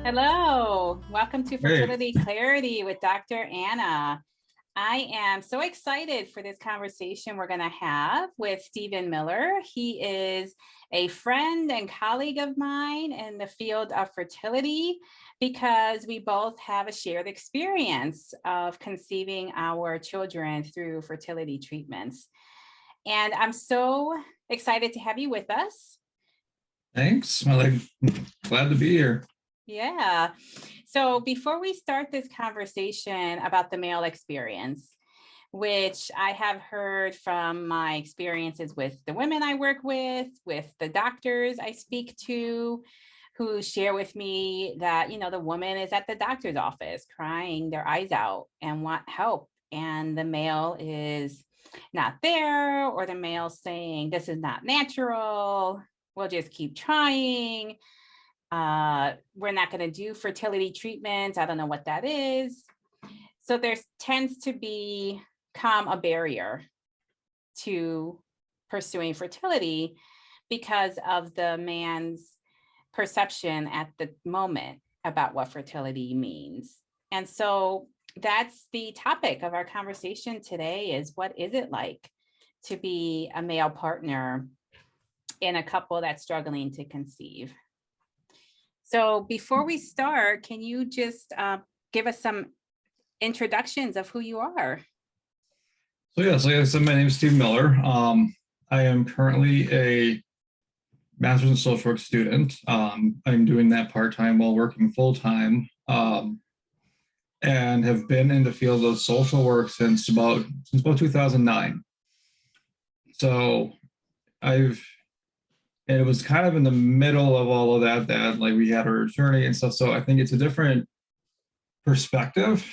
Hello, welcome to Hey, Fertility Clarity with Dr. Anna. I am so excited for this conversation we're going to have with Stephen Miller. He is a friend and colleague of mine in the field of fertility because we both have a shared experience of conceiving our children through fertility treatments. And I'm so excited to have you with us. thanks. Glad to be here. Yeah. So before we start this conversation about the male experience, which I have heard from my experiences with the women I work with the doctors I speak to, who share with me that, the woman is at the doctor's office crying their eyes out and want help. And the male is not there, or the male saying, this is not natural. We'll just keep trying. We're not going to do fertility treatments. I don't know what that is. So there tends to become a barrier to pursuing fertility because of the man's perception at the moment about what fertility means. And so that's the topic of our conversation today: is what is it like to be a male partner in a couple that's struggling to conceive? So before we start, can you just give us some introductions of who you are? Like I said, my name is Steve Miller. I am currently a master's in social work student. I'm doing that part-time while working full-time, and have been in the field of social work since about 2009. So and it was kind of in the middle of all of that like we had our journey and stuff. So I think it's a different perspective,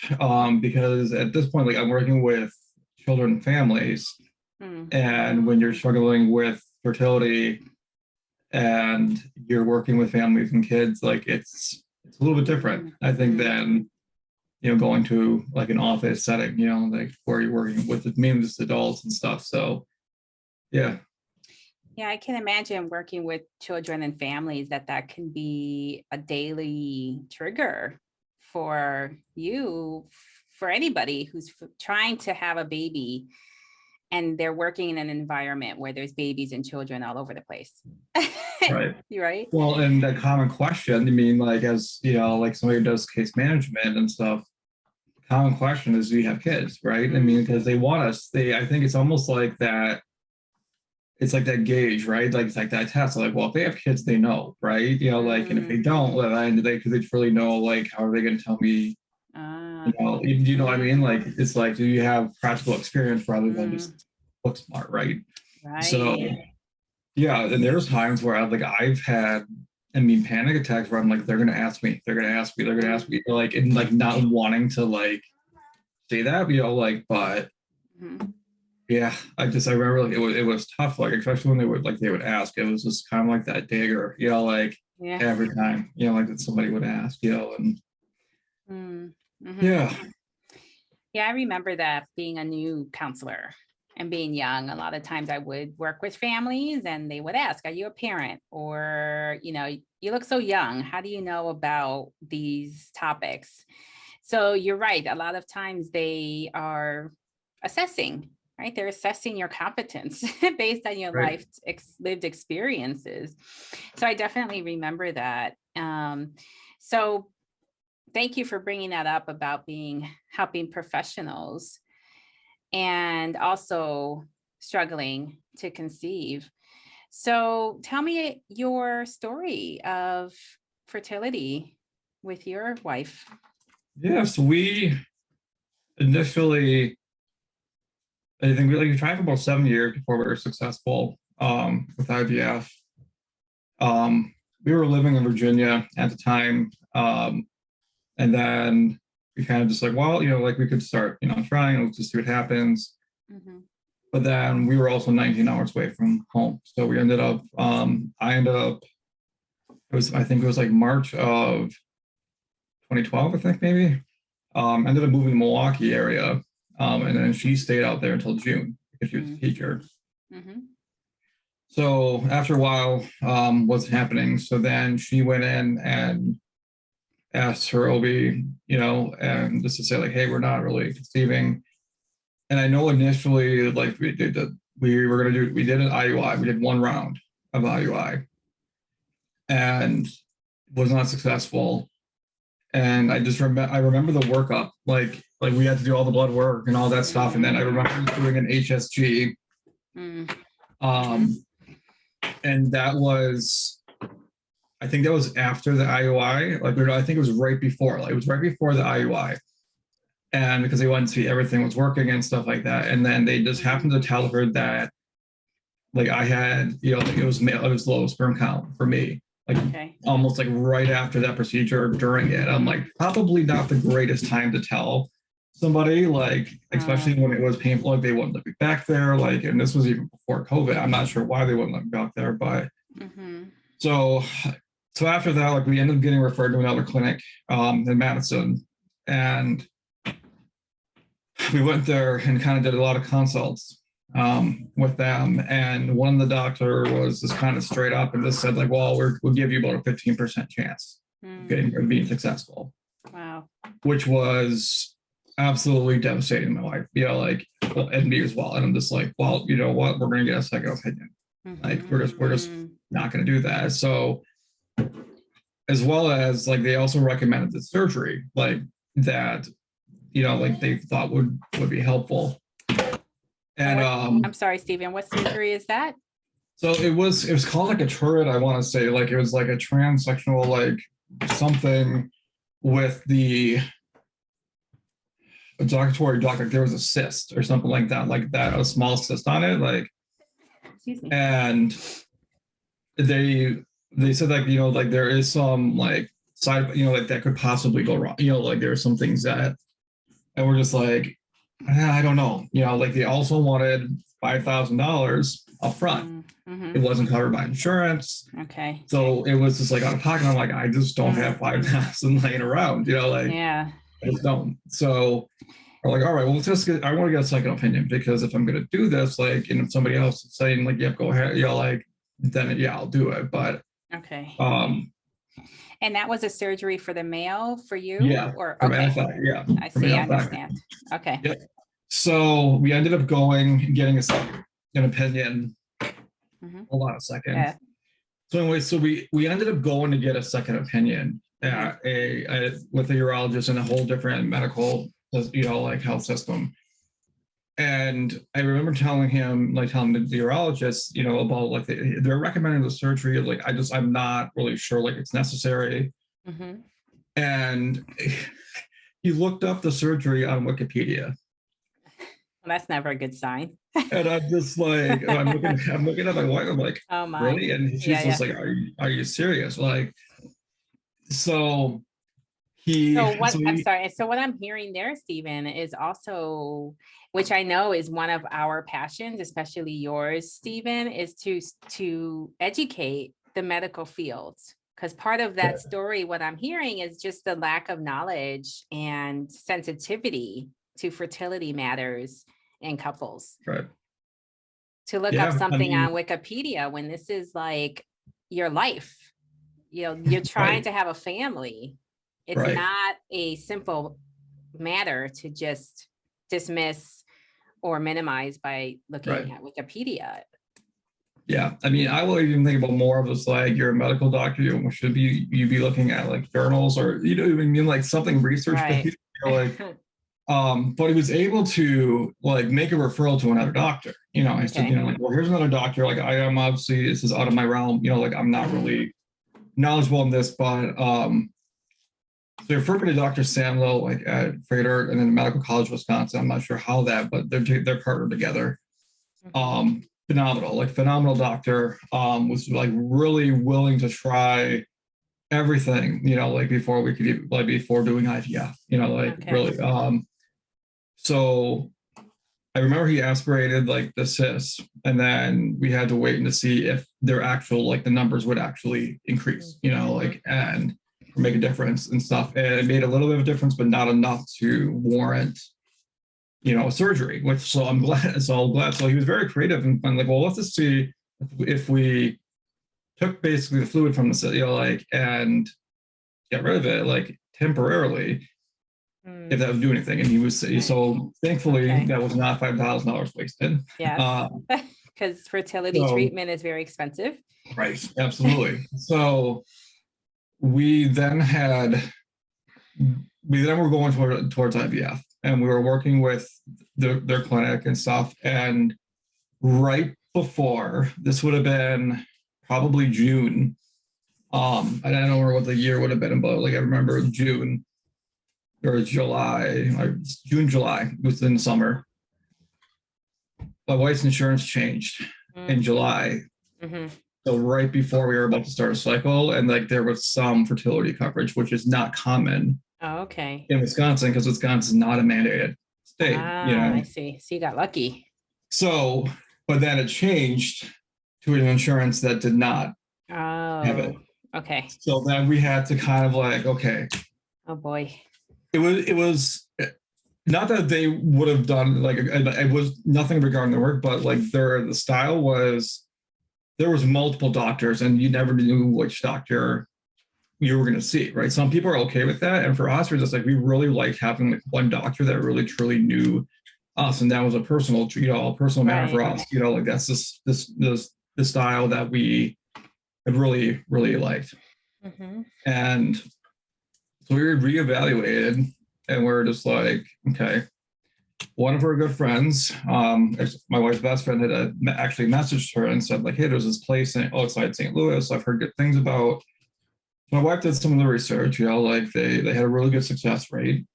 because at this point, like I'm working with children and families, and when you're struggling with fertility and you're working with families and kids, like it's a little bit different, I think, than going to like an office setting, like where you're working with mainly just adults and stuff. So yeah. Yeah, I can imagine working with children and families that can be a daily trigger for you, for anybody who's trying to have a baby and they're working in an environment where there's babies and children all over the place. Right. You right? Well, and a common question, I mean, like, as like somebody who does case management and stuff, common question is, do you have kids? Right. I mean, because they want us, I think it's almost like that. It's like that gauge, right? Like it's like that test. Like, well, if they have kids, they know, right? Like, and if they don't, well, then they really know, like, how are they going to tell me? You know what I mean? Like, it's like, do you have practical experience rather than just book smart, right? Right. So, yeah, and there's times where I've had, panic attacks where I'm like, they're gonna ask me, they're gonna ask me, they're gonna ask me, like, and like not wanting to like say that, like, but yeah, I remember like it was tough, like especially when they would ask, it was just kind of like that dagger, like every time, like that somebody would ask, and yeah. Yeah, I remember that being a new counselor and being young. A lot of times I would work with families and they would ask, are you a parent? Or, you look so young. How do you know about these topics? So you're right. A lot of times they are assessing, right? They're assessing your competence based on your Right. lived experiences. So I definitely remember that. So thank you for bringing that up about helping professionals and also struggling to conceive. So tell me your story of fertility with your wife. Yeah, so we initially, I think we tried for about 7 years before we were successful, with IVF. We were living in Virginia at the time, and then we kind of just like, well, like we could start, trying, let's just see what happens. But then we were also 19 hours away from home, so we ended up, I ended up, I think it was like March of 2012, I think maybe. Ended up moving to Milwaukee area, and then she stayed out there until June because she was a teacher. So after a while, wasn't happening. So then she went in and asked her OB, and just to say like, hey, we're not really conceiving. And I know initially, like we did an IUI. We did one round of IUI, and was not successful. And I just remember the workup, like we had to do all the blood work and all that stuff. And then I remember doing an HSG, and that was, I think that was after the IUI. Like, I think it was right before. Like, it was right bore the IUI, and because they wanted to see everything was working and stuff like that. And then they just happened to tell her that, like, I had, like it was low sperm count for me. Like, almost like right after that procedure or during it. I'm like, probably not the greatest time to tell somebody, like, especially when it was painful, like they wouldn't let me back there. Like, and this was even before COVID. I'm not sure why they wouldn't let me back there, but so after that, like, we ended up getting referred to another clinic in Madison, and we went there and kind of did a lot of consults with them. And one of the doctor was just kind of straight up and just said like, well, we'll give you about a 15% chance of being successful. Wow. Which was absolutely devastating in my life, like, and me as well. And I'm just like, well, you know what, we're going to get a second opinion. Like, we're just not going to do that. So, as well as like, they also recommended the surgery, like that, like they thought would be helpful. And I'm sorry, Stephen, what surgery is that? So it was called like a turret, I want to say. Like, it was like a transsexual, like something with the ejaculatory duct, like there was a cyst or something like that, a small cyst on it, like. Excuse me. And they said like, like there is some like side, like that could possibly go wrong, like there are some things that, and we're just like, I don't know, like they also wanted $5,000 up front. It wasn't covered by insurance. Okay. So it was just like out of pocket. I'm like, I just don't have 5,000 laying around, like, yeah, I just don't. So we're like, all right, well, I want to get a second opinion, because if I'm going to do this, like, and if somebody else is saying like, yep, go ahead, like, then yeah, I'll do it. But okay. And that was a surgery for the male for you? Yeah. Or okay. Yeah. I see. I understand. Okay. Yep. So we ended up getting a second opinion. Hold on a second. Yeah. So anyway, so we ended up going to get a second opinion at with a urologist in a whole different medical, like health system. And I remember telling the urologist, about like they're recommending the surgery. Like, I'm not really sure, like it's necessary. And he looked up the surgery on Wikipedia. Well, that's never a good sign. And I'm just like, I'm looking at my wife. I'm like, oh my, really? And she's just like, are you serious? Like, so I'm sorry. So what I'm hearing there, Stephen, is also, which I know is one of our passions, especially yours, Stephen, is to educate the medical fields. Because part of that story, what I'm hearing is just the lack of knowledge and sensitivity to fertility matters in couples. Right. To look up something on Wikipedia when this is like your life, you're trying to have a family. It's not a simple matter to just dismiss or minimize by looking at Wikipedia. Yeah, I mean, I will even think about more of this, like, you're a medical doctor, you be looking at like journals or like something research based, like but he was able to like make a referral to another doctor. I said, like, well, here's another doctor. Like, I am obviously, this is out of my realm, like I'm not really knowledgeable in this, but so referred me to Dr. Samlow, like at Frater and then Medical College, Wisconsin. I'm not sure how that, but they're partnered together. Phenomenal doctor. Was like really willing to try everything, like before we could, like before doing IVF, really. So I remember he aspirated like the cysts, and then we had to wait to see if their actual, like the numbers would actually increase, and make a difference and stuff. And it made a little bit of a difference, but not enough to warrant, surgery, so I'm glad. So he was very creative and like, well, let's just see if we took basically the fluid from the, and get rid of it, like temporarily if that would do anything. And he was so thankfully that was not $5,000 wasted. Yes, because fertility treatment is very expensive. Right, absolutely. So we then were going towards IVF, and we were working with their clinic and stuff. And right before, this would have been probably June. I don't remember what the year would have been, but like I remember June or July, June, July. It was in the summer. My wife's insurance changed in July. So right before we were about to start a cycle, and like there was some fertility coverage, which is not common. Oh, okay. In Wisconsin, because Wisconsin is not a mandated state. I see. So you got lucky. So, but then it changed to an insurance that did not have it. Okay. So then we had to kind of like, okay. Oh boy. It was not that they would have done like it was nothing regarding the work, but like the style was there was multiple doctors, and you never knew which doctor you were going to see, right? Some people are okay with that, and for us, we're just like we really liked having like one doctor that really truly knew us, and that was a personal matter for us. Like that's this style that we have really liked, and so we were reevaluated, and we're just like, okay. One of her good friends, my wife's best friend, had actually messaged her and said like, hey, there's this place outside St. Louis I've heard good things about. My wife did some of the research, like they had a really good success rate.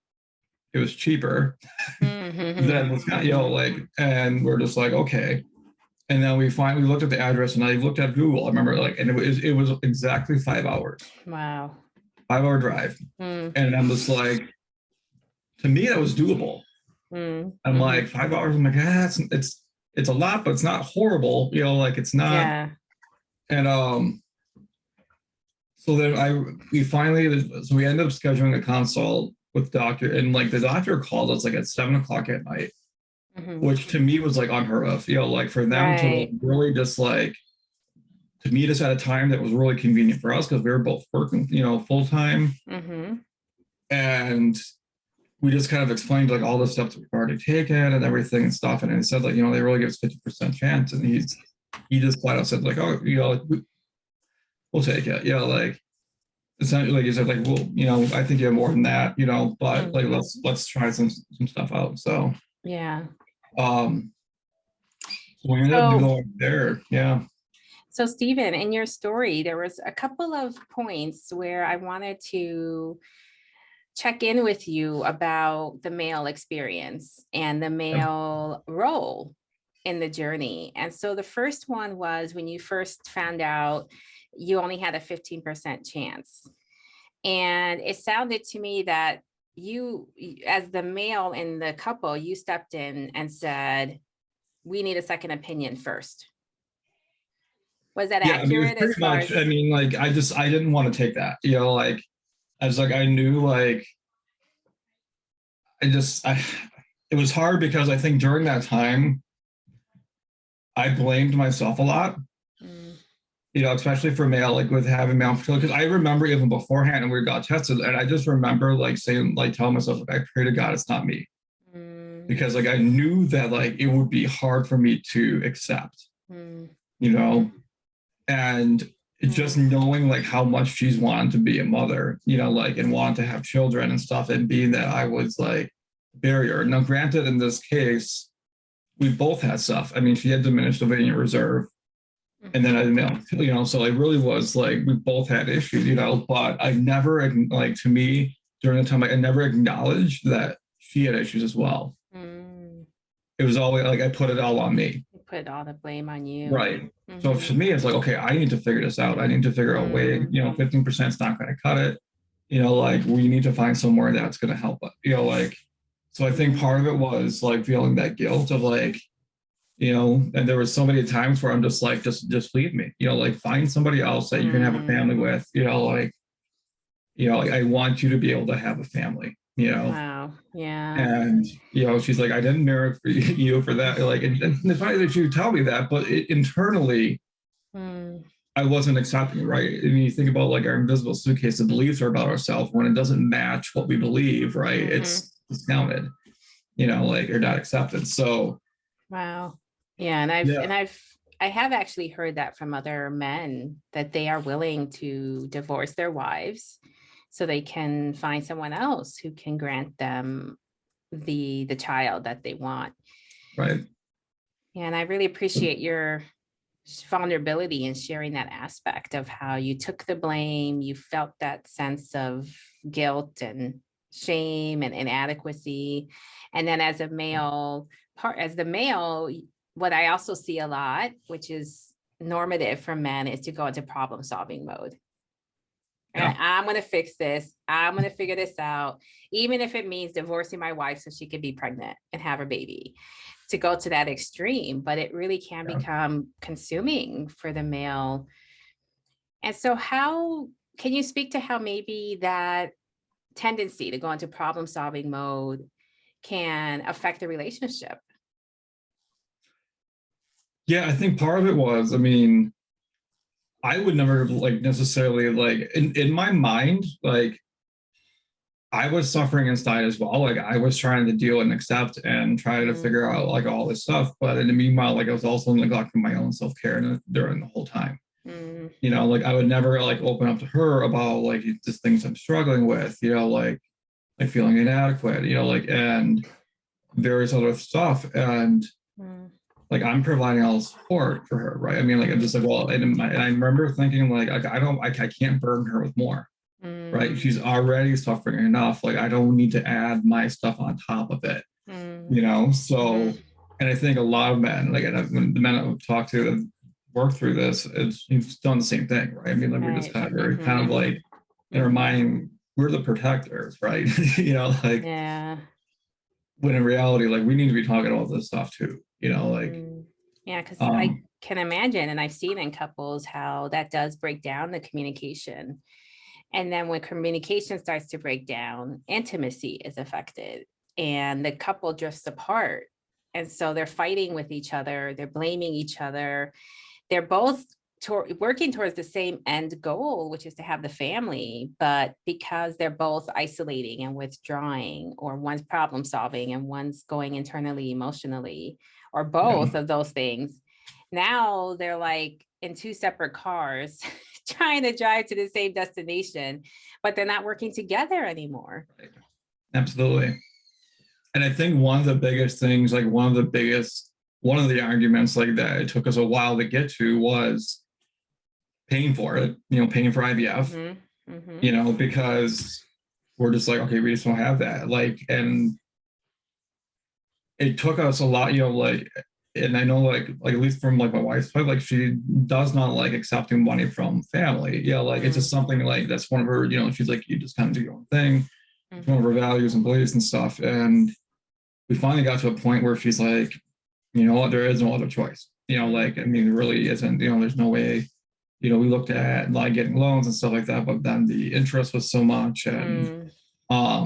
It was cheaper than Wisconsin, and we're just like, okay. And then we finally looked at the address, and I looked at Google. I remember and it was exactly 5 hours. Wow. 5-hour drive. And I'm just like, to me, that was doable. I'm like 5 hours. I'm like, it's a lot, but it's not horrible. Like it's not. Yeah. And so then we ended up scheduling a consult with the doctor, and like the doctor called us like at 7:00 at night, which to me was like unheard of. Like for them to like, really just like to meet us at a time that was really convenient for us because we were both working, full time, and we just kind of explained like all the steps that we've already taken and everything and stuff. And he said like, they really give us 50% chance. And he just flat out said like, oh, we'll take it. Like it's not like he said like, well, I think you have more than that, but like let's try some stuff out. So yeah. So we ended up going there. Yeah. So Stephen, in your story, there was a couple of points where I wanted to check in with you about the male experience and the male role in the journey. And so the first one was when you first found out you only had a 15% chance. And it sounded to me that you, as the male in the couple, you stepped in and said, we need a second opinion first. Was that accurate? Pretty much. I mean, like, I didn't want to take that, like, I was like, I knew like, it was hard because I think during that time, I blamed myself a lot, especially for male, like with having male fertility. Because I remember even beforehand and we got tested, and I just remember like saying, like telling myself, like, I pray to God it's not me. Because like I knew that like it would be hard for me to accept, and just knowing like how much she's wanted to be a mother, like and wanted to have children and stuff, and being that I was like barrier. Now, granted, in this case, we both had stuff. I mean, she had diminished ovarian reserve, and then I didn't, so it really was like we both had issues, but I never, like to me during the time, I never acknowledged that she had issues as well. It was always like I put it all on me. You put all the blame on you. Right. So for me, it's like, okay, I need to figure this out. I need to figure out a way, 15% is not going to cut it. Like we need to find somewhere that's going to help it, so I think part of it was like feeling that guilt of like, and there was so many times where I'm just like, just leave me, like find somebody else that you can have a family with, like I want you to be able to have a family, Wow. Yeah. And, she's like, I didn't marry for you for that. Like, and the funny that you tell me that, but internally, I wasn't accepting, right? I mean, you think about like our invisible suitcase of beliefs are about ourselves. When it doesn't match what we believe, right? It's discounted, like, or not accepted. So Wow. Yeah. And yeah, I have actually heard that from other men, that they are willing to divorce their wives so they can find someone else who can grant them the child that they want. right. And I really appreciate your vulnerability in sharing that aspect of how you took the blame, you felt that sense of guilt and shame and inadequacy. And then as the male, what I also see a lot, which is normative for men, is to go into problem solving mode. And Yeah. I'm going to fix this. I'm going to figure this out, even if it means divorcing my wife so she could be pregnant and have a baby, to go to that extreme. But it really can Yeah. become consuming for the male. And so how can you speak to how maybe that tendency to go into problem solving mode can affect the relationship? Yeah, I think part of it was, I mean, I would never like necessarily like in my mind, like I was suffering inside as well. Like I was trying to deal and accept and try to figure out like all this stuff. But in the meanwhile, like I was also neglecting my own self-care during the whole time. Mm, Like I would never like open up to her about like just things I'm struggling with, like feeling inadequate, like and various other stuff. And mm, like I'm providing all the support for her, right? I mean, like I'm just like, well, and I remember thinking like I can't burden her with more, right? mm, She's already suffering enough. Like I don't need to add my stuff on top of it, So, mhm. and I think a lot of men, like when the men I've talked to that work through this, you've done the same thing, right? I mean, like we just Right. kind of very kind of like in our mind, we're the protectors, right? Like Yeah. when in reality, like we need to be talking about this stuff too, like Yeah, because I um can imagine, and I've seen in couples how that does break down the communication. And then when communication starts to break down, intimacy is affected and the couple drifts apart. And so they're fighting with each other, they're blaming each other. They're both working towards the same end goal, which is to have the family. But because they're both isolating and withdrawing, or one's problem solving and one's going internally, emotionally, or yeah, both of those things, now they're like in two separate cars trying to drive to the same destination, but they're not working together anymore. absolutely. And I think one of the biggest things, like one of the arguments like that it took us a while to get to was paying for it, paying for IVF, because we're just like, okay, we just don't have that. Like, and it took us a lot, like, and I know like at least from like my wife's side, like she does not like accepting money from family. Like it's just something like that's one of her, she's like, you just kind of do your own thing. It's one of her values and beliefs and stuff. And we finally got to a point where she's like, what, there is no other choice. Like, I mean, there really isn't, there's no way, we looked at like getting loans and stuff like that, but then the interest was so much. And I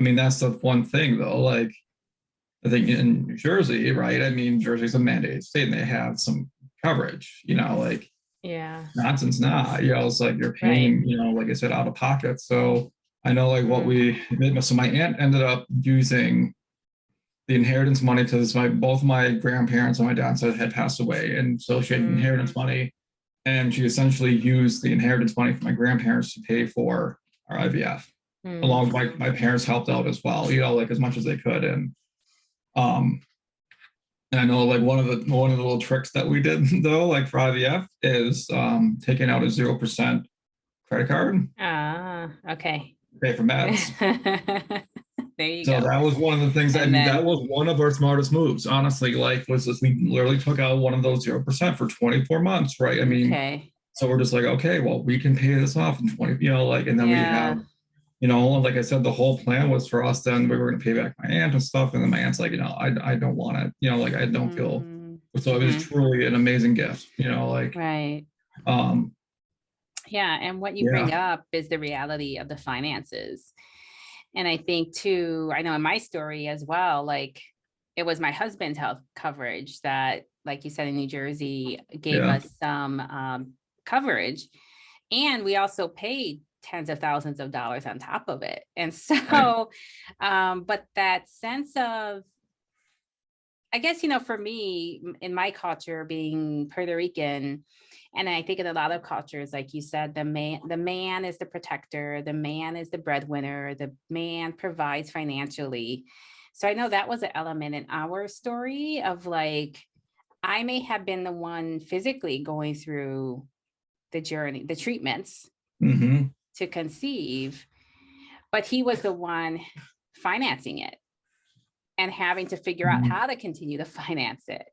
mean, that's the one thing though, like I think in New Jersey, right? I mean, Jersey's a mandated state and they have some coverage, like Yeah. nonsense now, it's like you're Right. paying, like I said, out of pocket. So I know like what so my aunt ended up using the inheritance money to this. Both my grandparents on my dad's side had passed away, and so she had inheritance money, and she essentially used the inheritance money from my grandparents to pay for our IVF. Along with my parents helped out as well, like as much as they could, um, and I know like one of the little tricks that we did though, like for IVF, is taking out a 0% credit card. Okay. Pay for meds. There you So go. that was one of the things. I And mean, then, that was one of our smartest moves, honestly. Like, was this, we literally took out one of those 0% for 24 months, right? I mean, okay. so we're just like, okay, well, we can pay this off in 20, like, and then we Yeah. have, like I said, the whole plan was for us. Then we were going to pay back my aunt and stuff, and then my aunt's like, I don't want it, like I don't feel. So it was truly an amazing gift, like, Right. um, Yeah. And what you bring yeah, up is the reality of the finances. And I think too, I know in my story as well, like it was my husband's health coverage that, like you said, in New Jersey, gave yeah, us some coverage. And we also paid tens of thousands of dollars on top of it. And so, but that sense of, I guess, for me, in my culture, being Puerto Rican, and I think in a lot of cultures, like you said, the man is the protector, the man is the breadwinner, the man provides financially. So I know that was an element in our story of like, I may have been the one physically going through the journey, the treatments to conceive, but he was the one financing it and having to figure out how to continue to finance it.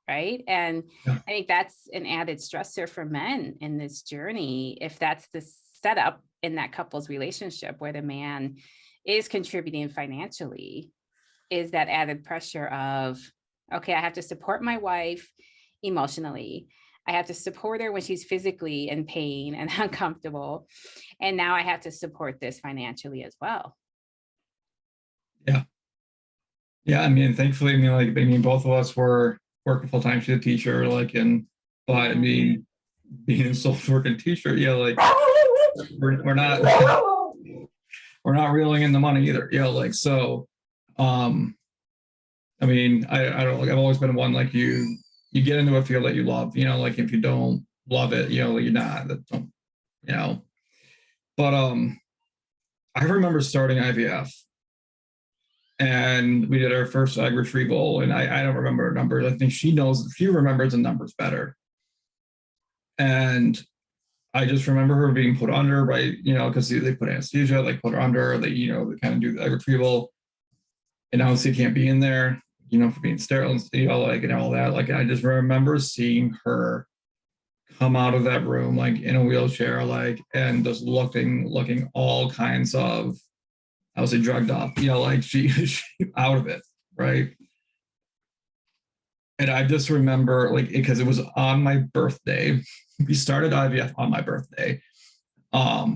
Right. And I think that's an added stressor for men in this journey. If that's the setup in that couple's relationship where the man is contributing financially, is that added pressure of, okay, I have to support my wife emotionally. I have to support her when she's physically in pain and uncomfortable. And now I have to support this financially as well. Yeah. Yeah. I mean, thankfully, both of us were working full time. She's a teacher, but I mean, being a social working teacher, we're not reeling in the money either. So, I mean, I don't, I've always been one, you get into a field that you love, if you don't love it, you're not, but, I remember starting IVF and we did our first egg retrieval, and I don't remember numbers. I think she remembers the numbers better. And I just remember her being put under, right? Because they put anesthesia, they put her under, they kind of do the egg retrieval. And obviously can't be in there, for being sterile and all that. I just remember seeing her come out of that room, in a wheelchair, and just looking all kinds of, I would say, drugged up, she out of it, right? And I just remember, because it was on my birthday. We started IVF on my birthday. I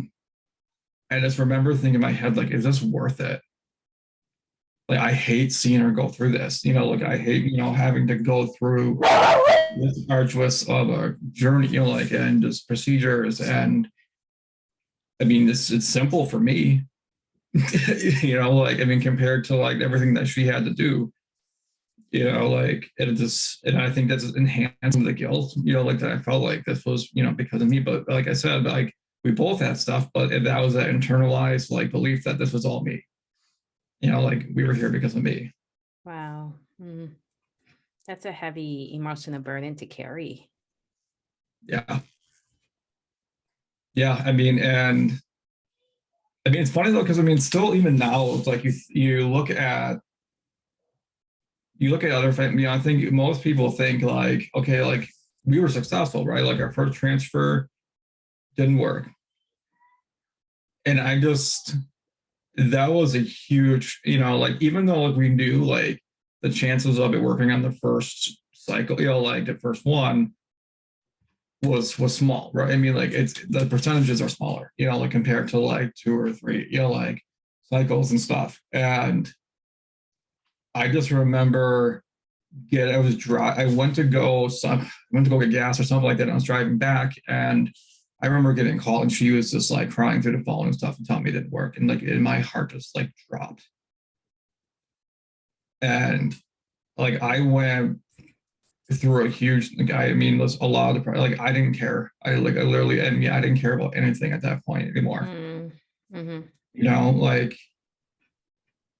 just remember thinking in my head, is this worth it? I hate seeing her go through this, I hate, having to go through this arduous of a journey, and just procedures. And I mean, it's simple for me, compared to everything that she had to do, and I think that's enhancing the guilt, that I felt like this was, because of me. But like I said, we both had stuff, but that was that internalized belief that this was all me. We were here because of me. Wow. That's a heavy emotional burden to carry. Yeah. Yeah. I mean, it's funny though, because still even now, it's you look at other family. I think most people think okay, we were successful, right? Our first transfer didn't work. And that was a huge, even though we knew the chances of it working on the first cycle, the first one was small, right? I mean, it's the percentages are smaller, compared to 2 or 3, cycles and stuff. And I just remember I went to go get gas or something like that. And I was driving back, and I remember getting a call, and she was just crying through the phone and stuff and telling me it didn't work. And and my heart just dropped. And I went through a huge, was a lot of I didn't care. I literally, I didn't care about anything at that point anymore. Mm-hmm.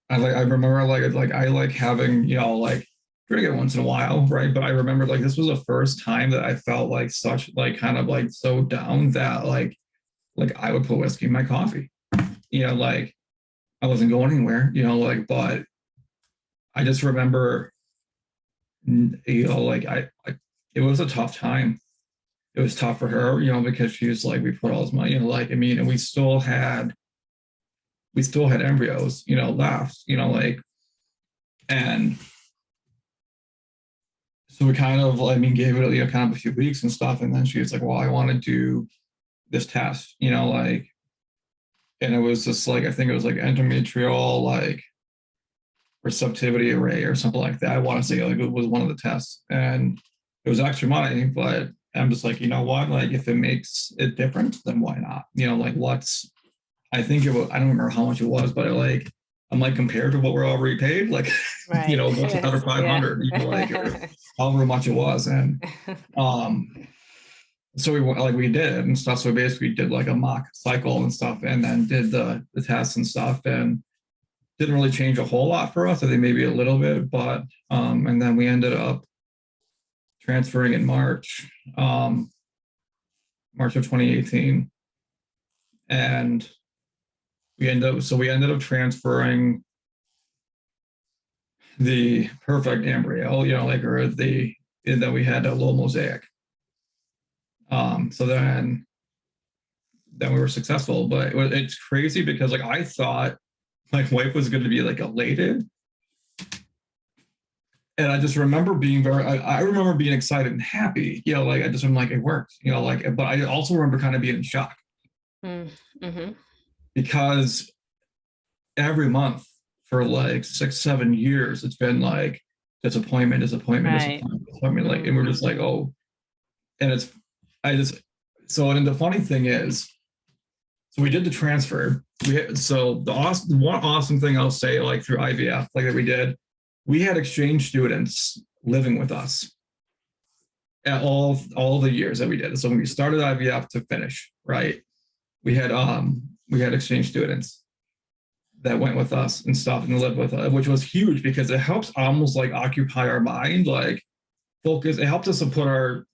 I remember I having, drink it once in a while, right? But I remember this was the first time that I felt such kind of so down that I would put whiskey in my coffee. I wasn't going anywhere, but I just remember, it was a tough time. It was tough for her, because she was we put all this money, and we still had embryos, left, and so we kind of, gave it, kind of a few weeks and stuff. And then she was well, I want to do this test, and it was just I think it was endometrial, receptivity array or something like that. I want to say it was one of the tests, and it was extra money, but I'm just like, you know what, like if it makes it different, then why not? You know, like I think it was, I don't remember how much it was, but I'm like, compared to what we're already paid, like, you Right. know, what's another 500, you know, like, or however much it was. And so we did it and stuff. So we basically did like a mock cycle and stuff, and then did the tests and stuff, and didn't really change a whole lot for us. I think maybe a little bit, but and then we ended up transferring in March of 2018, and we ended up transferring the perfect embryo, you know, like, or and then we had a little mosaic. So then we were successful, but it's crazy because like I thought my wife was going to be like elated, and I just remember being I remember being excited and happy, you know, like I'm like, it worked, you know, like, but I also remember kind of being in shock because every month for like 6-7 years, it's been like disappointment, Right. like, and we're just like, oh, and and the funny thing is, so we did the transfer. So the one awesome thing I'll say, like through IVF, like that we did, we had exchange students living with us at all the years that we did. So when we started IVF to finish, right, we had exchange students that went with us and stuff and lived with us, which was huge because it helps almost like occupy our mind, like focus. It helps us to put our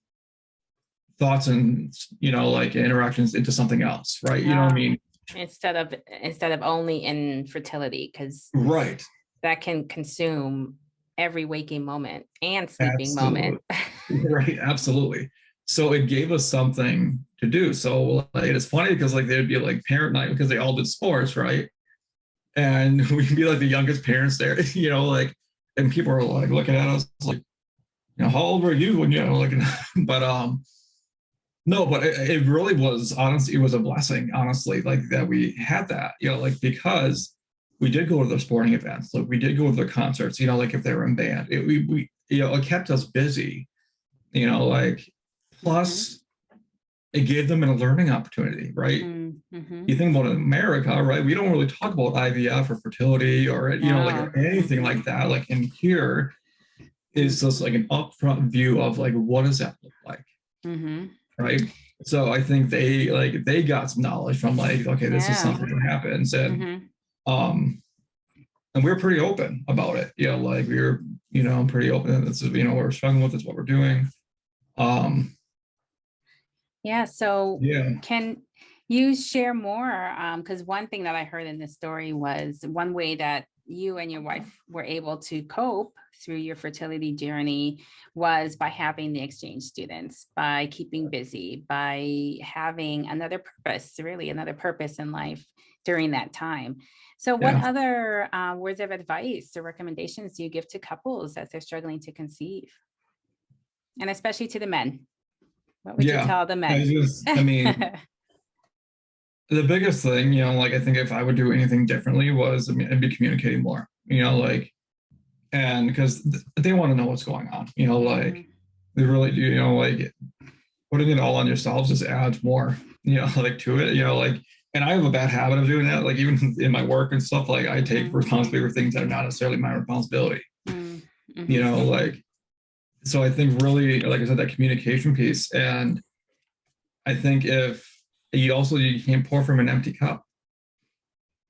thoughts and, you know, like interactions into something else, right? You know what I mean? Instead of only in fertility, because right, that can consume every waking moment and sleeping absolutely. moment. Right, absolutely. So it gave us something to do. So like, it's funny because like there'd be like parent night because they all did sports, right? And we'd be like the youngest parents there, you know, like, and people are like looking at us like, you know, how old were you when, you know, like, but no, but it really was, honestly, it was a blessing, honestly, like that we had that, you know, like, because we did go to the sporting events, like we did go to the concerts, you know, like if they were in band, we you know, it kept us busy, you know, like, plus it gave them a learning opportunity, right? You think about America, right? We don't really talk about IVF or fertility or, you know, like, or anything like that. Like, in here is just like an upfront view of like, what does that look like? Right. So I think they got some knowledge from like, okay, this is something that happens. And we're pretty open about it. You know, like we're, you know, pretty open. This is, you know, what we're struggling with, is what we're doing. So Yeah. can you share more? Because one thing that I heard in this story was one way that you and your wife were able to cope through your fertility journey was by having the exchange students, by keeping busy, by having another purpose in life during that time. So what other words of advice or recommendations do you give to couples as they're struggling to conceive? And especially to the men? What would you tell the men? I mean, the biggest thing, you know, like I think if I would do anything differently was, I mean, I'd be communicating more, you know, like, and because they want to know what's going on, you know, like they really do, you know, like putting it all on yourselves just adds more, you know, like to it, you know, like, and I have a bad habit of doing that, like even in my work and stuff, like I take responsibility for things that are not necessarily my responsibility, you know, like, so I think really, like I said, that communication piece. And I think if you can't pour from an empty cup,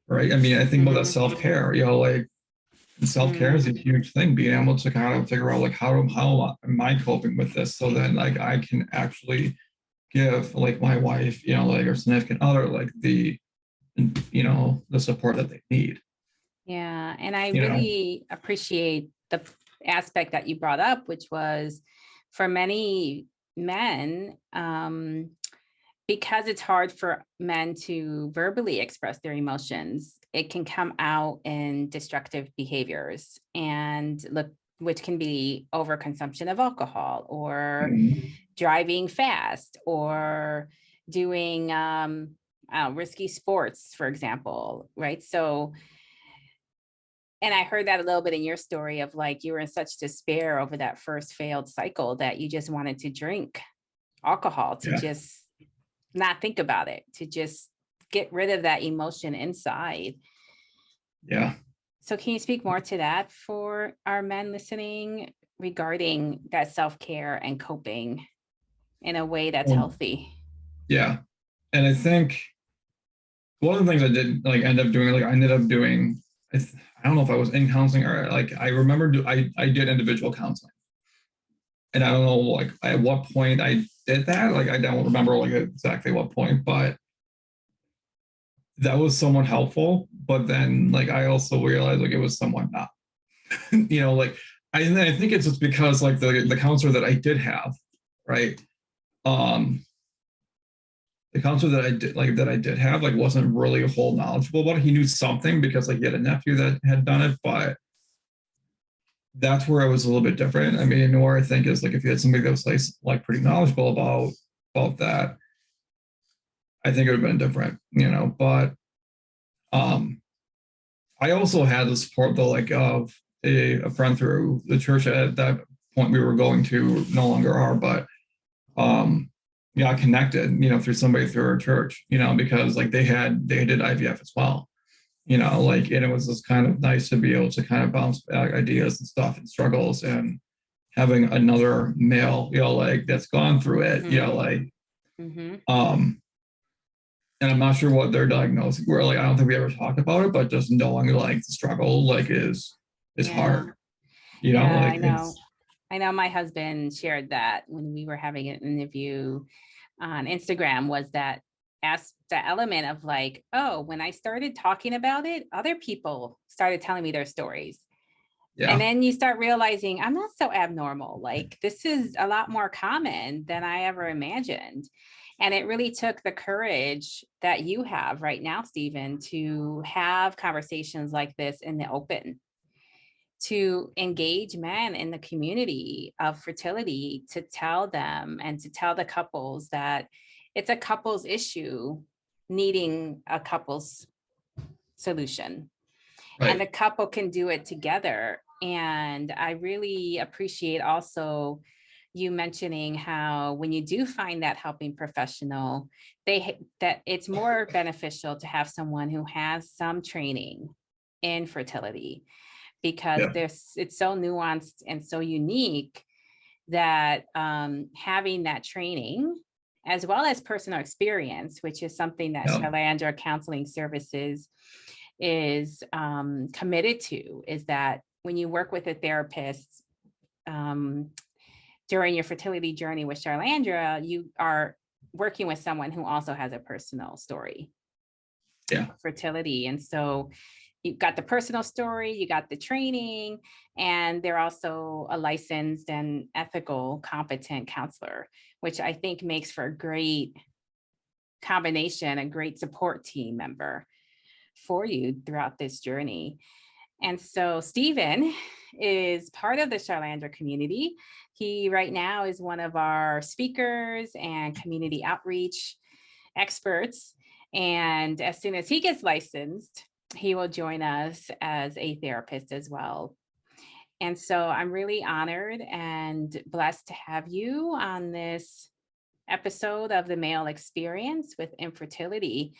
right? I mean, I think about that self-care, you know, like self-care is a huge thing, being able to kind of figure out like how am I coping with this, so then like I can actually give like my wife, you know, like, or significant other, like the, you know, the support that they need. Yeah. And I really appreciate the aspect that you brought up, which was for many men, because it's hard for men to verbally express their emotions, it can come out in destructive behaviors, and which can be overconsumption of alcohol, or driving fast, or doing risky sports, for example, right? So, and I heard that a little bit in your story of like, you were in such despair over that first failed cycle that you just wanted to drink alcohol, to Yeah. just not think about it, to just get rid of that emotion inside. Yeah. So can you speak more to that for our men listening regarding that self-care and coping in a way that's healthy? Yeah. And I think one of the things I did like end up doing, like I ended up doing, I don't know if I was in counseling or like, I remember I did individual counseling. And I don't know like at what point I did that. Like I don't remember like exactly what point, but that was somewhat helpful. But then like I also realized like it was somewhat not. Like I think it's just because like the counselor that I did have, right? Um the counselor that I did have like wasn't really a whole knowledgeable about it. He knew something because like he had a nephew that had done it, but that's where I was a little bit different. I mean, where I think is like if you had somebody that was like pretty knowledgeable about that, I think it would have been different, But I also had the support though, like of a friend through the church at that point we were going to, no longer are, but yeah, connected, through somebody through our church, because like they did IVF as well, like, and it was just kind of nice to be able to kind of bounce back ideas and stuff and struggles, and having another male, like that's gone through it, like, and I'm not sure what their diagnosis were. Like, I don't think we ever talked about it, but just knowing like the struggle, like is hard, like I know. I know my husband shared that when we were having an interview on Instagram, was that the element of like, oh, when I started talking about it, other people started telling me their stories. Yeah. And then you start realizing I'm not so abnormal. Like this is a lot more common than I ever imagined. And it really took the courage that you have right now, Stephen, to have conversations like this in the open, to engage men in the community of fertility, to tell them and to tell the couples that it's a couple's issue needing a couple's solution. Right. And the couple can do it together. And I really appreciate also you mentioning how when you do find that helping professional, that it's more beneficial to have someone who has some training in fertility, because it's so nuanced and so unique that having that training as well as personal experience, which is something that Shalandra Counseling Services is committed to, is that when you work with a therapist during your fertility journey with Shalandra, you are working with someone who also has a personal story of fertility. And so you've got the personal story, you got the training, and they're also a licensed and ethical, competent counselor, which I think makes for a great combination, a great support team member for you throughout this journey. And so Stephen is part of the Shalandra community. He right now is one of our speakers and community outreach experts. And as soon as he gets licensed, he will join us as a therapist as well. And so I'm really honored and blessed to have you on this episode of the Male Experience with Infertility.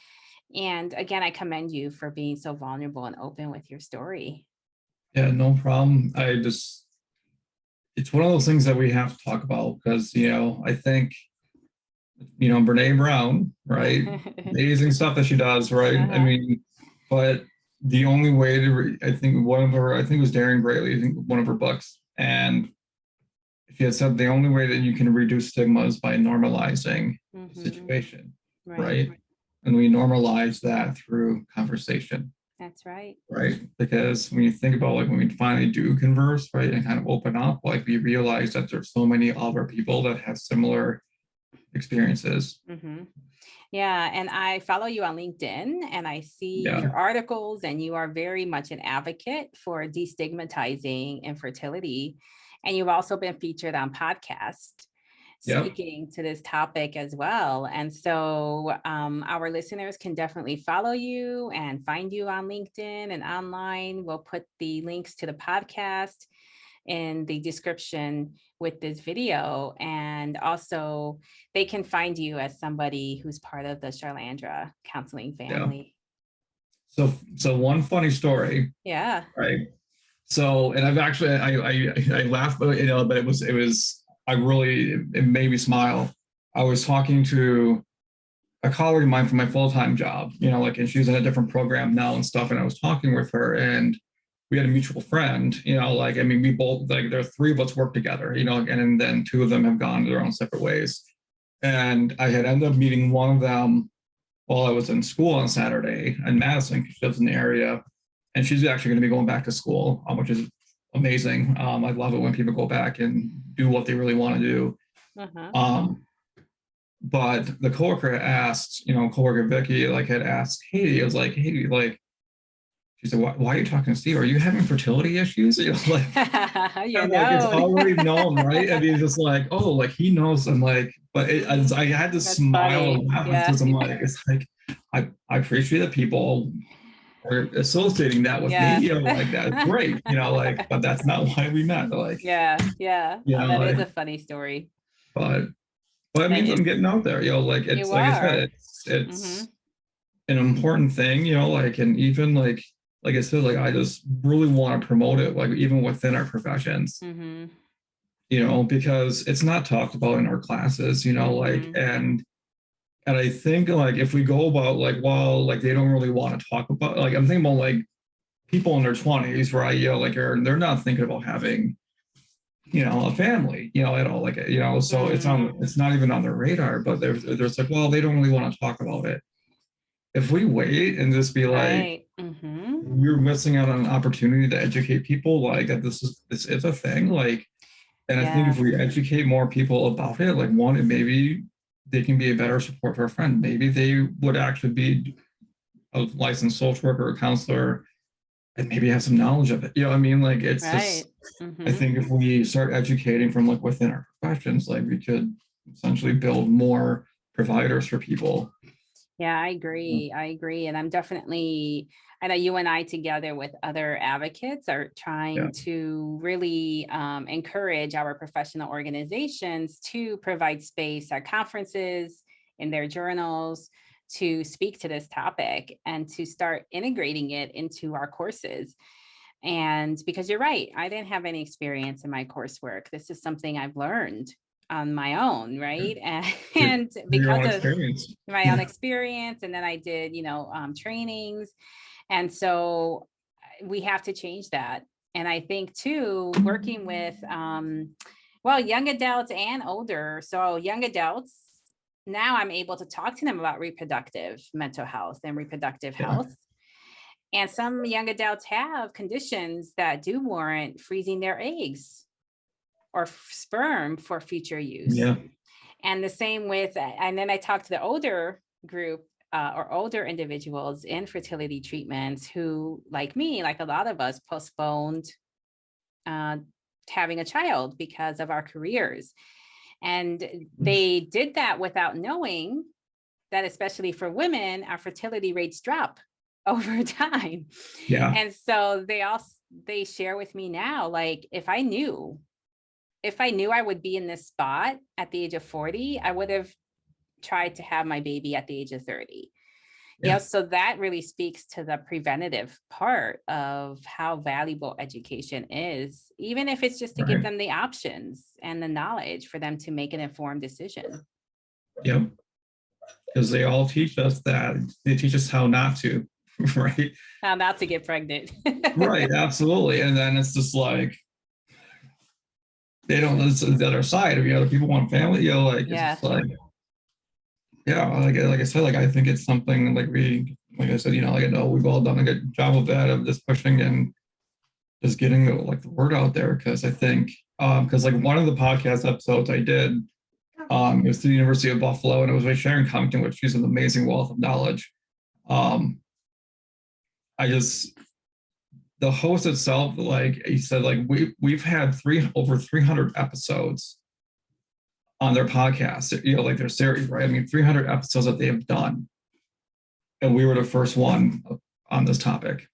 And again, I commend you for being so vulnerable and open with your story. Yeah, no problem. It's one of those things that we have to talk about because, I think, Brene Brown, right? Amazing stuff that she does, right? I mean, but the only way to, I think it was Darren Grayley, I think one of her books. And she had said the only way that you can reduce stigma is by normalizing the situation, right? And we normalize that through conversation. That's right. Right. Because when you think about like when we finally do converse, right, and kind of open up, like we realize that there's so many other people that have similar experiences. Yeah. And I follow you on LinkedIn and I see your articles, and you are very much an advocate for destigmatizing infertility. And you've also been featured on podcasts speaking to this topic as well. And so our listeners can definitely follow you and find you on LinkedIn and online. We'll put the links to the podcast in the description with this video. And also they can find you as somebody who's part of the Charlandra counseling family. So one funny story. Yeah. Right. So, and I've actually, I laughed, but but it made me smile. I was talking to a colleague of mine from my full-time job, and she's in a different program now and stuff. And I was talking with her, and we had a mutual friend, we both, there are three of us work together, and then two of them have gone their own separate ways. And I had ended up meeting one of them while I was in school on Saturday in Madison, because she lives in the area. And she's actually going to be going back to school, which is amazing. I love it when people go back and do what they really want to do. Uh-huh. But the coworker asked, coworker Vicky, had asked Katie, I was like, hey, she said, why are you talking to Steve? Are you having fertility issues? It's already known, right? I mean, just he knows. I'm like, but I had to smile and laugh because I'm like, it's like, I appreciate that people are associating that with me, that's great, but that's not why we met. That is a funny story. But it means I'm getting out there, it's like I said, it's an important thing, and even like I said, I just really want to promote it, even within our professions, because it's not talked about in our classes, and I think if we go about they don't really want to talk about, I'm thinking about people in their 20s, right? They're not thinking about having, a family, at all, so it's not even on their radar, but there's they don't really want to talk about it. If we wait and just be you're missing out on an opportunity to educate people that this is a thing, and I think if we educate more people about it, maybe they can be a better support for a friend. Maybe they would actually be a licensed social worker or counselor and maybe have some knowledge of it. It's just, I think if we start educating from within our professions, we could essentially build more providers for people. Yeah, I agree. And I know you and I together with other advocates are trying to really encourage our professional organizations to provide space at conferences, in their journals, to speak to this topic and to start integrating it into our courses. And because you're right, I didn't have any experience in my coursework. This is something I've learned on my own, right? And because of my own experience, and then I did, trainings. And so we have to change that. And I think too, working with, young adults and older. So young adults, now I'm able to talk to them about reproductive mental health and reproductive health. And some young adults have conditions that do warrant freezing their eggs or sperm for future use. And the same with, and then I talked to the older group or older individuals in fertility treatments who, like me, like a lot of us, postponed having a child because of our careers. And they did that without knowing that, especially for women, our fertility rates drop over time. And so they share with me now, if I knew I would be in this spot at the age of 40, I would have tried to have my baby at the age of 30. So that really speaks to the preventative part of how valuable education is, even if it's just to give them the options and the knowledge for them to make an informed decision. Because they all teach us that. They teach us how not to, right? How not to get pregnant. Right, absolutely. And then it's just they don't listen to the other side. Other people want family, it's just like I said, I think it's something I said, I know we've all done a good job of that, of just pushing and just getting the word out there. Because I think, because one of the podcast episodes I did, it was to the University of Buffalo, and it was with Sharon Compton, which she's an amazing wealth of knowledge. The host itself, he said, we've had over 300 episodes on their podcast, their series, right? 300 episodes that they have done. And we were the first one on this topic.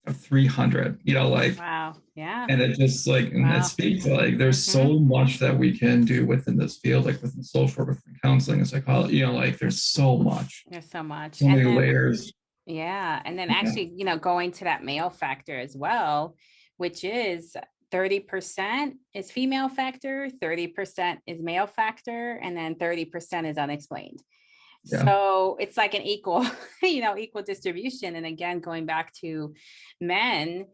of 300, like, Wow. Yeah. and it just like, and it Wow. speaks like there's so much that we can do within this field, like within social work, within counseling and psychology, like there's so much, There's so much. so And many then, layers. yeah. And then Yeah. actually, going to that male factor as well, which is 30% is female factor, 30% is male factor, and then 30% is unexplained. Yeah. So it's like an equal, equal distribution. And again, going back to men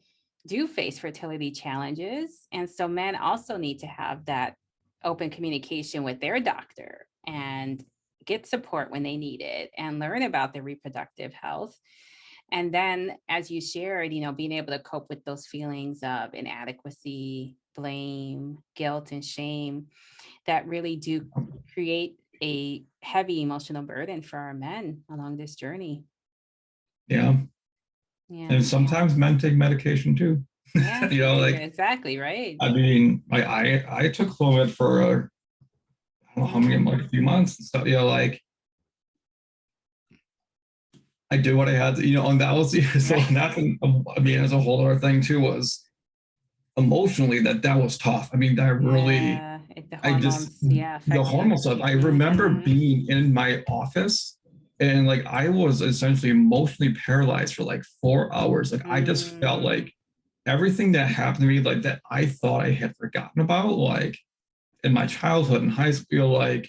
do face fertility challenges. And so men also need to have that open communication with their doctor and get support when they need it and learn about their reproductive health. And then, as you shared, being able to cope with those feelings of inadequacy, blame, guilt, and shame that really do create a heavy emotional burden for our men along this journey. Yeah. Yeah. And sometimes men take medication too. Yeah. Like, exactly. Right. I mean, I took Clomid for I don't know how many, like a few months and stuff, like I did what I had to, and that was, so that's, I mean, as a whole other thing too, was emotionally that was tough. I mean, that really, the hormones, the hormone stuff. I remember being in my office and like I was essentially emotionally paralyzed for like 4 hours. Like I just felt like everything that happened to me, like that I thought I had forgotten about, like in my childhood and high school, like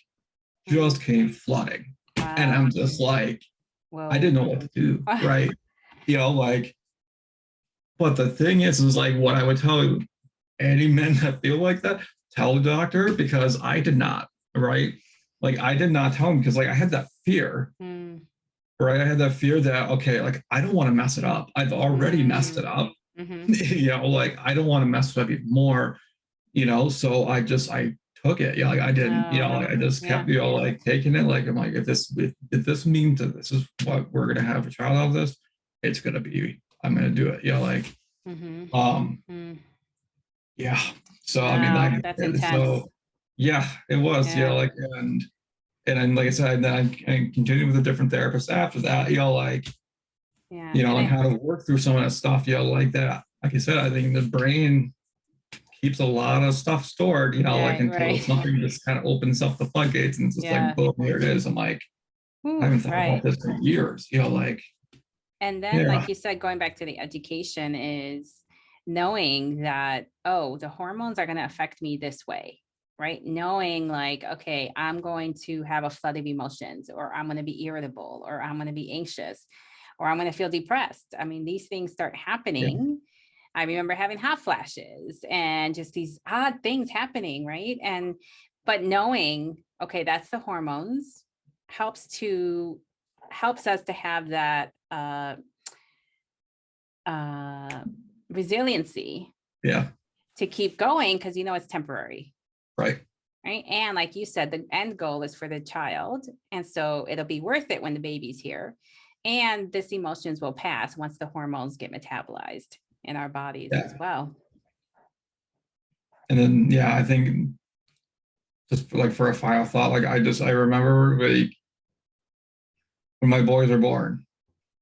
just came flooding. Wow. And I'm just like, whoa. I didn't know what to do, right? Like, but the thing is like what I would tell any men that feel like that, tell the doctor, because I did not, right? Like I did not tell him because like I had that fear, right? I had that fear that, okay, like I don't want to mess it up. I've already messed it up. Like I don't want to mess it up even more, so I took it. Like I didn't, like I just kept, like taking it. Like I'm like, if this means that this is what we're gonna have a child out of this, it's gonna be, I'm gonna do it. Like yeah. So I mean, like that's intense. So yeah, it was, like and then like I said, then I continued with a different therapist after that, like and how to work through some of that stuff, like that. Like I said, I think the brain keeps a lot of stuff stored, like until something just kind of opens up the floodgates and it's just like, boom, here it is. I'm like, I haven't thought about this for years, like. And then, like you said, going back to the education is knowing that, oh, the hormones are going to affect me this way, right? Knowing like, okay, I'm going to have a flood of emotions, or I'm going to be irritable, or I'm going to be anxious, or I'm going to feel depressed. I mean, these things start happening. I remember having hot flashes and just these odd things happening, right? But knowing, okay, that's the hormones, helps us to have that resiliency to keep going, because it's temporary, right? And like you said, the end goal is for the child, and so it'll be worth it when the baby's here, and this emotions will pass once the hormones get metabolized in our bodies as well. And then I think just like for a final thought, like I remember like when my boys were born,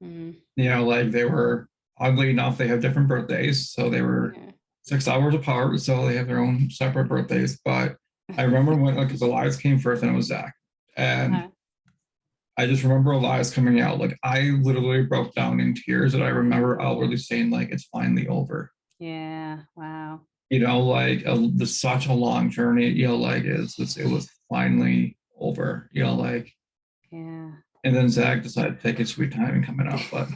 like they were, oddly enough, they have different birthdays. So they were 6 hours apart. So they have their own separate birthdays. But I remember when, like, because Elias came first and it was Zach. And I just remember Elias coming out. Like I literally broke down in tears, and I remember outwardly saying, like, it's finally over. Yeah. Wow. Like such a long journey, like it was finally over, like. And then Zach decided to take his sweet time and coming out, but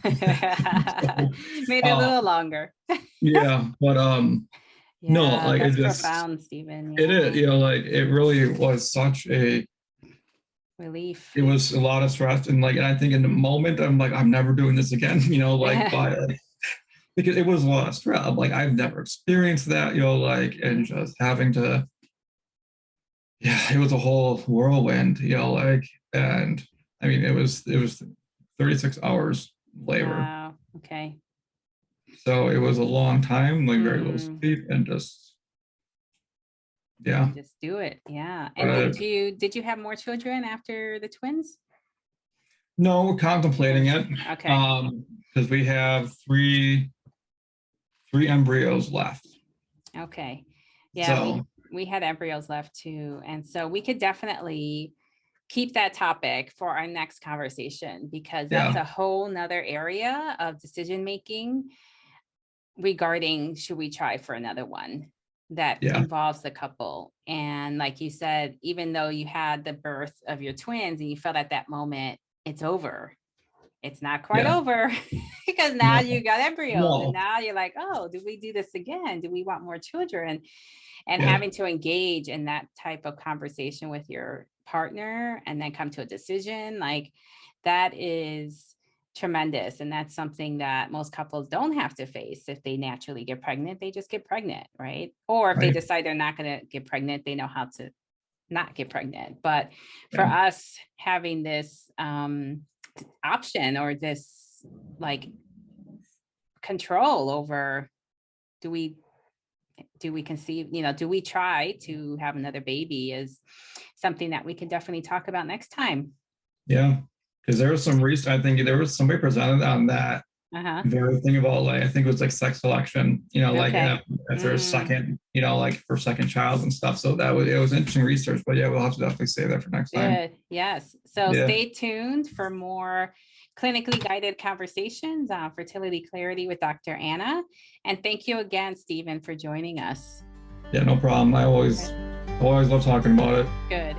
made it a little longer. But no, like that's it just profound, Stephen. It is, like it really was such a relief. It was a lot of stress, and like, and I think in the moment I'm like, I'm never doing this again, like, but because it was a lot of stress. I'm like, I've never experienced that, like, and just having to, it was a whole whirlwind, like, and I mean, it was 36 hours labor. Wow. Okay. So it was a long time, like very little sleep, and just just do it. Yeah. And did you have more children after the twins? No, contemplating it. Okay. Because we have 3 3 embryos left. Okay. Yeah, So we had embryos left too. And so we could definitely keep that topic for our next conversation, because that's yeah, a whole nother area of decision making regarding should we try for another one that yeah, involves the couple. And like you said, even though you had the birth of your twins and you felt at that moment it's over, it's not quite yeah. over because now No, you got embryos and no, now you're like, oh, do we do this again? Do we want more children? And yeah, having to engage in that type of conversation with your partner and then come to a decision, like that is tremendous. And that's something that most couples don't have to face. If they naturally get pregnant, they just get pregnant, right? Or if they right, decide they're not going to get pregnant, they know how to not get pregnant. But for yeah, us having this option or this like control over, do we conceive, do we try to have another baby, is something that we can definitely talk about next time. yeah. Because there was some research. I think there was somebody presented on that Uh-huh. very thing about, like, I think it was like sex selection. Like Okay. after a second, like for second child and stuff. So it was interesting research. But yeah, we'll have to definitely save that for next time. Good. Yes. So Yeah, stay tuned for more clinically guided conversations on fertility clarity with Dr. Anna. And thank you again, Stephen, for joining us. yeah, no problem. I always love talking about it. Good.